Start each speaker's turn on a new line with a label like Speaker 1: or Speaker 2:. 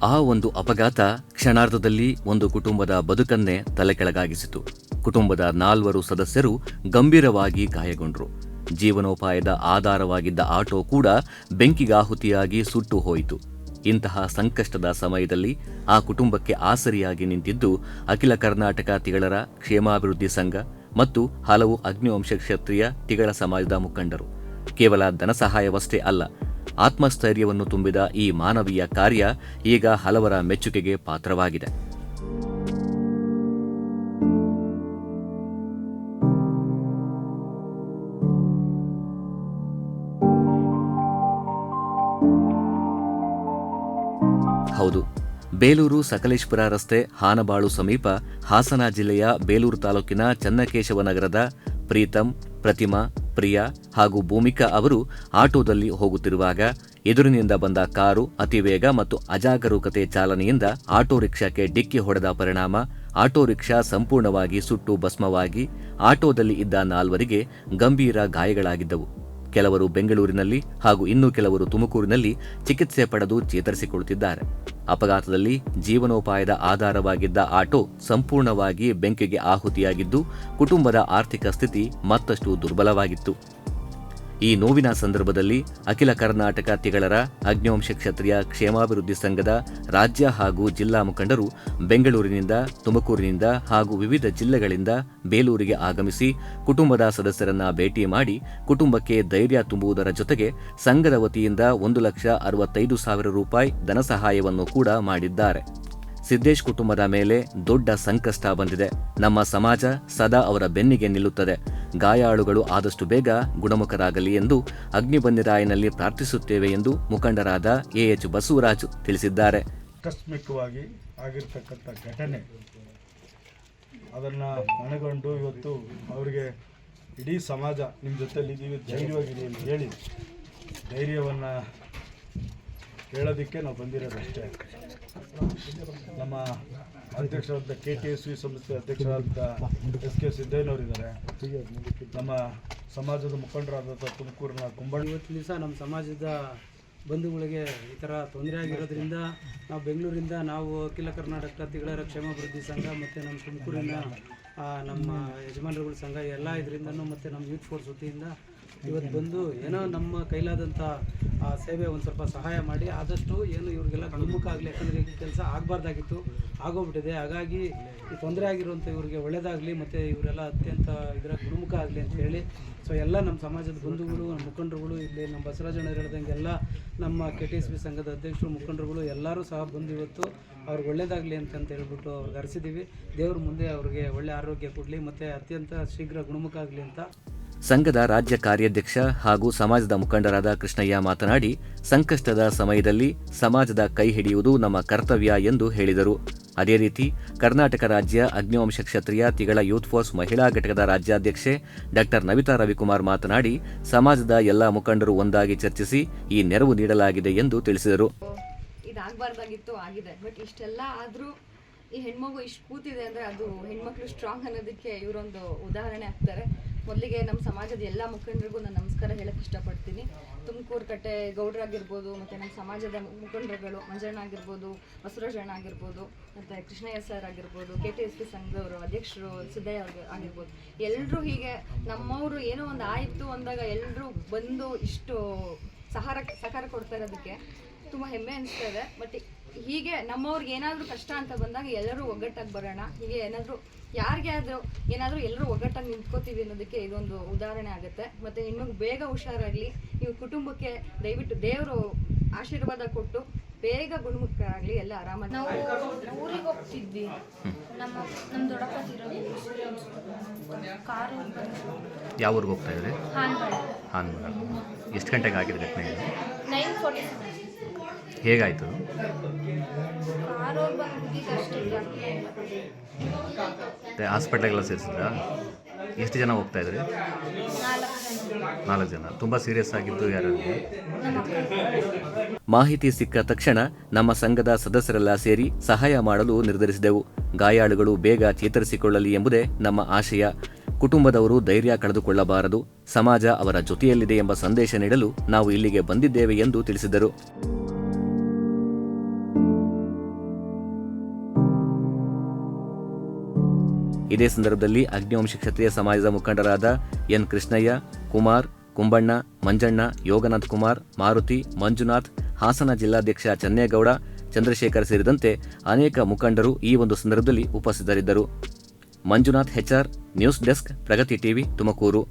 Speaker 1: ಆ ಒಂದು ಅಪಘಾತ ಕ್ಷಣಾರ್ಧದಲ್ಲಿ ಒಂದು ಕುಟುಂಬದ ಬದುಕನ್ನೇ ತಲೆಕೆಳಗಾಗಿಸಿತು. ಕುಟುಂಬದ 4 ಸದಸ್ಯರು ಗಂಭೀರವಾಗಿ ಗಾಯಗೊಂಡರು. ಜೀವನೋಪಾಯದ ಆಧಾರವಾಗಿದ್ದ ಆಟೋ ಕೂಡ ಬೆಂಕಿಗಾಹುತಿಯಾಗಿ ಸುಟ್ಟು ಹೋಯಿತು. ಇಂತಹ ಸಂಕಷ್ಟದ ಸಮಯದಲ್ಲಿ ಆ ಕುಟುಂಬಕ್ಕೆ ಆಸರಿಯಾಗಿ ನಿಂತಿದ್ದು ಅಖಿಲ ಕರ್ನಾಟಕ ತಿಗಳರ ಕ್ಷೇಮಾಭಿವೃದ್ಧಿ ಸಂಘ ಮತ್ತು ಹಲವು ಅಗ್ನಿವಂಶ ಕ್ಷತ್ರಿಯ ತಿಗಳ ಸಮಾಜದ ಮುಖಂಡರು. ಕೇವಲ ಧನಸಹಾಯವಷ್ಟೇ ಅಲ್ಲ, ಆತ್ಮಸ್ಥೈರ್ಯವನ್ನು ತುಂಬಿದ ಈ ಮಾನವೀಯ ಕಾರ್ಯ ಈಗ ಹಲವರ ಮೆಚ್ಚುಗೆಗೆ ಪಾತ್ರವಾಗಿದೆ. ಹೌದು, ಬೇಲೂರು ಸಕಲೇಶ್ಪುರ ರಸ್ತೆ ಹಾನಬಾಳು ಸಮೀಪ ಹಾಸನ ಜಿಲ್ಲೆಯ ಬೇಲೂರು ತಾಲೂಕಿನ ಚನ್ನಕೇಶವ ನಗರದ ಪ್ರೀತಂ, ಪ್ರತಿಮಾ, ಪ್ರಿಯಾ ಹಾಗೂ ಭೂಮಿಕಾ ಅವರು ಆಟೋದಲ್ಲಿ ಹೋಗುತ್ತಿರುವಾಗ ಎದುರಿನಿಂದ ಬಂದ ಕಾರು ಅತಿವೇಗ ಮತ್ತು ಅಜಾಗರೂಕತೆ ಚಾಲನೆಯಿಂದ ಆಟೋ ರಿಕ್ಷಾಕ್ಕೆ ಡಿಕ್ಕಿ ಹೊಡೆದ ಪರಿಣಾಮ ಆಟೋ ರಿಕ್ಷಾ ಸಂಪೂರ್ಣವಾಗಿ ಸುಟ್ಟು ಭಸ್ಮವಾಗಿ ಆಟೋದಲ್ಲಿ ಇದ್ದ 4 ಗಂಭೀರ ಗಾಯಗಳಾಗಿದ್ದವು. ಕೆಲವರು ಬೆಂಗಳೂರಿನಲ್ಲಿ ಹಾಗೂ ಇನ್ನೂ ಕೆಲವರು ತುಮಕೂರಿನಲ್ಲಿ ಚಿಕಿತ್ಸೆ ಪಡೆದು ಚೇತರಿಸಿಕೊಳ್ಳುತ್ತಿದ್ದಾರೆ. ಅಪಘಾತದಲ್ಲಿ ಜೀವನೋಪಾಯದ ಆಧಾರವಾಗಿದ್ದ ಆಟೋ ಸಂಪೂರ್ಣವಾಗಿ ಬೆಂಕಿಗೆ ಆಹುತಿಯಾಗಿದ್ದು ಕುಟುಂಬದ ಆರ್ಥಿಕ ಸ್ಥಿತಿ ಮತ್ತಷ್ಟು ದುರ್ಬಲವಾಗಿತ್ತು. ಈ ನೋವಿನ ಸಂದರ್ಭದಲ್ಲಿ ಅಖಿಲ ಕರ್ನಾಟಕ ತಿಗಳರ ಅಗ್ನಿವಂಶ ಕ್ಷತ್ರಿಯ ಕ್ಷೇಮಾಭಿವೃದ್ಧಿ ಸಂಘದ ರಾಜ್ಯ ಹಾಗೂ ಜಿಲ್ಲಾ ಮುಖಂಡರು ಬೆಂಗಳೂರಿನಿಂದ, ತುಮಕೂರಿನಿಂದ ಹಾಗೂ ವಿವಿಧ ಜಿಲ್ಲೆಗಳಿಂದ ಬೇಲೂರಿಗೆ ಆಗಮಿಸಿ ಕುಟುಂಬದ ಸದಸ್ಯರನ್ನ ಭೇಟಿ ಮಾಡಿ ಕುಟುಂಬಕ್ಕೆ ಧೈರ್ಯ ತುಂಬುವುದರ ಜೊತೆಗೆ ಸಂಘದ ವತಿಯಿಂದ 1,65,000 ರೂಪಾಯಿ ಧನಸಹಾಯವನ್ನು ಕೂಡ ಮಾಡಿದ್ದಾರೆ. ಸಿದ್ದೇಶ್ ಕುಟುಂಬದ ಮೇಲೆ ದೊಡ್ಡ ಸಂಕಷ್ಟ ಬಂದಿದೆ. ನಮ್ಮ ಸಮಾಜ ಸದಾ ಅವರ ಬೆನ್ನಿಗೆ ನಿಲ್ಲುತ್ತದೆ. ಗಾಯಾಳುಗಳು ಆದಷ್ಟು ಬೇಗ ಗುಣಮುಖರಾಗಲಿ ಎಂದು ಅಗ್ನಿಬಂದಿರಾಯನಲ್ಲಿ ಪ್ರಾರ್ಥಿಸುತ್ತೇವೆ ಎಂದು ಮುಖಂಡರಾದ ಎಎಚ್ ಬಸವರಾಜು ತಿಳಿಸಿದ್ದಾರೆ.
Speaker 2: ಆಕಸ್ಮಿಕವಾಗಿ ಆಗಿರ್ತಕ್ಕಂಥ ಘಟನೆ ಅದನ್ನು ಮನಗಂಡು ಇವತ್ತು ಅವರಿಗೆ ಇಡೀ ಸಮಾಜ ನಿಮ್ಮ ಜೊತೆಲಿ ನೀವು ಧೈರ್ಯವಾಗಿರಿ ಅಂತ ಹೇಳಿ ಧೈರ್ಯವನ್ನು ಹೇಳೋದಕ್ಕೆ ನಾವು ಬಂದಿರೋದಷ್ಟೇ. ನಮ್ಮ ಅಧ್ಯಕ್ಷರಾದ KTSV ಸಂಸ್ಥೆ ಅಧ್ಯಕ್ಷರಾದ SK ಸಿದ್ದಯ್ಯನವರಿದ್ದಾರೆ. ನಮ್ಮ ಸಮಾಜದ ಮುಖಂಡರಾದ ತುಮಕೂರಿನ ಕುಂಬಳ್ಳಿ.
Speaker 3: ಇವತ್ತಿನ ದಿವಸ ನಮ್ಮ ಸಮಾಜದ ಬಂಧುಗಳಿಗೆ ಈ ಥರ ತೊಂದರೆ ಆಗಿರೋದ್ರಿಂದ ನಾವು ಬೆಂಗಳೂರಿಂದ ನಾವು ಅಖಿಲ ಕರ್ನಾಟಕ ತಿಗಳರ ಕ್ಷೇಮಾಭಿವೃದ್ಧಿ ಸಂಘ ಮತ್ತು ನಮ್ಮ ತುಮಕೂರಿನ ನಮ್ಮ ಯಜಮಾನರುಗಳ ಸಂಘ ಎಲ್ಲ ಇದರಿಂದನೂ ಮತ್ತು ನಮ್ಮ ಯೂತ್ ಫೋರ್ಸ್ ವತಿಯಿಂದ ಇವತ್ತು ಬಂದು ಏನೋ ನಮ್ಮ ಕೈಲಾದಂಥ ಸೇವೆ ಒಂದು ಸ್ವಲ್ಪ ಸಹಾಯ ಮಾಡಿ ಆದಷ್ಟು ಏನು ಇವ್ರಿಗೆಲ್ಲ ಗುಣಮುಖ ಆಗಲಿ. ಯಾಕಂದರೆ ಈ ಕೆಲಸ ಆಗಬಾರ್ದಾಗಿತ್ತು, ಆಗೋಗ್ಬಿಟ್ಟಿದೆ. ಹಾಗಾಗಿ ಈ ತೊಂದರೆ ಆಗಿರುವಂಥ ಇವ್ರಿಗೆ ಒಳ್ಳೆಯದಾಗಲಿ ಮತ್ತು ಇವರೆಲ್ಲ ಅತ್ಯಂತ ಇದರ ಗುಣಮುಖ ಆಗಲಿ ಅಂತ ಹೇಳಿ ಎಲ್ಲ ನಮ್ಮ ಸಮಾಜದ ಬಂಧುಗಳು, ನಮ್ಮ ಮುಖಂಡರುಗಳು, ಇಲ್ಲಿ ನಮ್ಮ ಬಸವರಾಜಣ್ಣ ಹೇಳ್ದಂಗೆ ಎಲ್ಲ ನಮ್ಮ KTSV ಸಂಘದ ಅಧ್ಯಕ್ಷರು, ಮುಖಂಡರುಗಳು ಎಲ್ಲರೂ ಸಹ ಬಂದು ಇವತ್ತು ಅವ್ರಿಗೆ ಒಳ್ಳೆಯದಾಗಲಿ ಅಂತ ಹೇಳ್ಬಿಟ್ಟು ಅವ್ರಿಗೆ ಹರಿಸಿದ್ದೀವಿ. ದೇವ್ರ ಮುಂದೆ ಅವ್ರಿಗೆ ಒಳ್ಳೆ ಆರೋಗ್ಯ ಕೊಡಲಿ ಮತ್ತು ಅತ್ಯಂತ ಶೀಘ್ರ ಗುಣಮುಖ ಆಗಲಿ ಅಂತ.
Speaker 1: ಸಂಘದ ರಾಜ್ಯ ಕಾರ್ಯಾಧ್ಯಕ್ಷ ಹಾಗೂ ಸಮಾಜದ ಮುಖಂಡರಾದ ಕೃಷ್ಣಯ್ಯ ಮಾತನಾಡಿ, ಸಂಕಷ್ಟದ ಸಮಯದಲ್ಲಿ ಸಮಾಜದ ಕೈ ಹಿಡಿಯುವುದು ನಮ್ಮ ಕರ್ತವ್ಯ ಎಂದು ಹೇಳಿದರು. ಅದೇ ರೀತಿ ಕರ್ನಾಟಕ ರಾಜ್ಯ ಅಗ್ನಿವಂಶ ಕ್ಷತ್ರಿಯ ತಿಗಳ ಯೂತ್ ಫೋರ್ಸ್ ಮಹಿಳಾ ಘಟಕದ ರಾಜ್ಯಾಧ್ಯಕ್ಷೆ ಡಾ ನವಿತಾ ರವಿಕುಮಾರ್ ಮಾತನಾಡಿ, ಸಮಾಜದ ಎಲ್ಲ ಮುಖಂಡರು ಒಂದಾಗಿ ಚರ್ಚಿಸಿ ಈ ನೆರವು ನೀಡಲಾಗಿದೆ ಎಂದು ತಿಳಿಸಿದರು.
Speaker 4: ಇದಾಗಬಾರ್ದಾಗಿತ್ತು, ಆಗಿದೆ. ಬಟ್ ಇಷ್ಟೆಲ್ಲ ಆದರೂ ಈ ಹೆಣ್ಮಗು ಇಷ್ಟು ಕೂತಿದೆ ಅಂದರೆ ಅದು ಹೆಣ್ಮಕ್ಳು ಸ್ಟ್ರಾಂಗ್ ಅನ್ನೋದಕ್ಕೆ ಇವರೊಂದು ಉದಾಹರಣೆ ಆಗ್ತಾರೆ. ಮೊದಲಿಗೆ ನಮ್ಮ ಸಮಾಜದ ಎಲ್ಲ ಮುಖಂಡರಿಗೂ ನಾನು ನಮಸ್ಕಾರ ಹೇಳಕ್ಕೆ ಇಷ್ಟಪಡ್ತೀನಿ. ತುಮಕೂರು ಕಟ್ಟೆ ಗೌಡ್ರಾಗಿರ್ಬೋದು, ಮತ್ತು ನಮ್ಮ ಸಮಾಜದ ಮುಖಂಡರುಗಳು ಮಂಜಣ್ಣ ಆಗಿರ್ಬೋದು, ಬಸವರಾಜಣ್ಣ ಆಗಿರ್ಬೋದು, ಮತ್ತು ಕೃಷ್ಣಯ್ಯ ಸರ್ ಆಗಿರ್ಬೋದು, KTSV ಸಂಘದವರು ಅಧ್ಯಕ್ಷರು ಸಿದ್ದಯ್ಯ ಆಗಿರ್ಬೋದು, ಎಲ್ಲರೂ ಹೀಗೆ ನಮ್ಮವರು ಏನೋ ಒಂದು ಆಯಿತು ಅಂದಾಗ ಎಲ್ಲರೂ ಬಂದು ಇಷ್ಟು ಸಹಕಾರ ಕೊಡ್ತಾ ಇರೋದಕ್ಕೆ ತುಂಬ ಹೆಮ್ಮೆ ಅನಿಸ್ತಾ ಇದೆ. ಬಟ್ ಹೀಗೆ ನಮ್ಮವ್ರಿಗೆ ಏನಾದರೂ ಕಷ್ಟ ಅಂತ ಬಂದಾಗ ಎಲ್ಲರೂ ಒಗ್ಗಟ್ಟಾಗಿ ಬರೋಣ. ಹೀಗೆ ಯಾರಿಗೆ ಆದರೂ ಏನಾದರೂ ಎಲ್ಲರೂ ಒಗ್ಗಟ್ಟಾಗಿ ನಿಂತ್ಕೋತೀವಿ ಅನ್ನೋದಕ್ಕೆ ಇದೊಂದು ಉದಾಹರಣೆ ಆಗುತ್ತೆ. ಮತ್ತು ಹೆಣ್ಮಗು ಬೇಗ ಹುಷಾರಾಗಲಿ. ನೀವು ಕುಟುಂಬಕ್ಕೆ ದಯವಿಟ್ಟು ದೇವರು ಆಶೀರ್ವಾದ ಕೊಟ್ಟು ಬೇಗ ಗುಣಮುಖರಾಗಲಿ, ಎಲ್ಲ ಆರಾಮಾಗಿ.
Speaker 5: ನಾವು ಊರಿಗೆ ಹೋಗ್ತಿದ್ವಿ. ನಮ್ಮ ದೊಡ್ಡಪ್ಪ ಕಾರು.
Speaker 1: ಯಾವ ಊರಿಗೆ ಹೋಗ್ತಾ ಇದ್ರಿ? ಹಾನಬಾಳ. ಎಷ್ಟು ಗಂಟೆಗೆ ಆಗಿದೆ ಘಟನೆ?
Speaker 5: 9:40.
Speaker 1: ಹೇಗಾಯಿತು? ಹಾಸ್ಪಿಟ್ಲಿಗೆಲ್ಲ ಸೇರಿಸಿದ್ರಾ? ಎಷ್ಟು ಜನ ಹೋಗ್ತಾ ಇದ್ರಿ? 4 ಜನ. ತುಂಬ ಸೀರಿಯಸ್ ಆಗಿದ್ದು ಯಾರಿಗೆ? ಮಾಹಿತಿ ಸಿಕ್ಕ ತಕ್ಷಣ ನಮ್ಮ ಸಂಘದ ಸದಸ್ಯರೆಲ್ಲ ಸೇರಿ ಸಹಾಯ ಮಾಡಲು ನಿರ್ಧರಿಸಿದೆವು. ಗಾಯಾಳುಗಳು ಬೇಗ ಚೇತರಿಸಿಕೊಳ್ಳಲಿ ಎಂಬುದೇ ನಮ್ಮ ಆಶಯ. ಕುಟುಂಬದವರು ಧೈರ್ಯ ಕಳೆದುಕೊಳ್ಳಬಾರದು, ಸಮಾಜ ಅವರ ಜೊತೆಯಲ್ಲಿದೆ ಎಂಬ ಸಂದೇಶ ನೀಡಲು ನಾವು ಇಲ್ಲಿಗೆ ಬಂದಿದ್ದೇವೆ ಎಂದು ತಿಳಿಸಿದರು. ಇದೇ ಸಂದರ್ಭದಲ್ಲಿ ಅಗ್ನಿವಂಶ ಕ್ಷತ್ರಿಯ ಸಮಾಜದ ಮುಖಂಡರಾದ ಎನ್ ಕೃಷ್ಣಯ್ಯ, ಕುಮಾರ್, ಕುಂಬಣ್ಣ, ಮಂಜಣ್ಣ, ಯೋಗನಾಥ್ ಕುಮಾರ್, ಮಾರುತಿ, ಮಂಜುನಾಥ್, ಹಾಸನ ಜಿಲ್ಲಾಧ್ಯಕ್ಷ ಚನ್ನೇಗೌಡ, ಚಂದ್ರಶೇಖರ್ ಸೇರಿದಂತೆ ಅನೇಕ ಮುಖಂಡರು ಈ ಒಂದು ಸಂದರ್ಭದಲ್ಲಿ ಉಪಸ್ಥಿತರಿದ್ದರು. ಮಂಜುನಾಥ್ HR, ನ್ಯೂಸ್ ಡೆಸ್ಕ್, ಪ್ರಗತಿ ಟಿವಿ, ತುಮಕೂರು.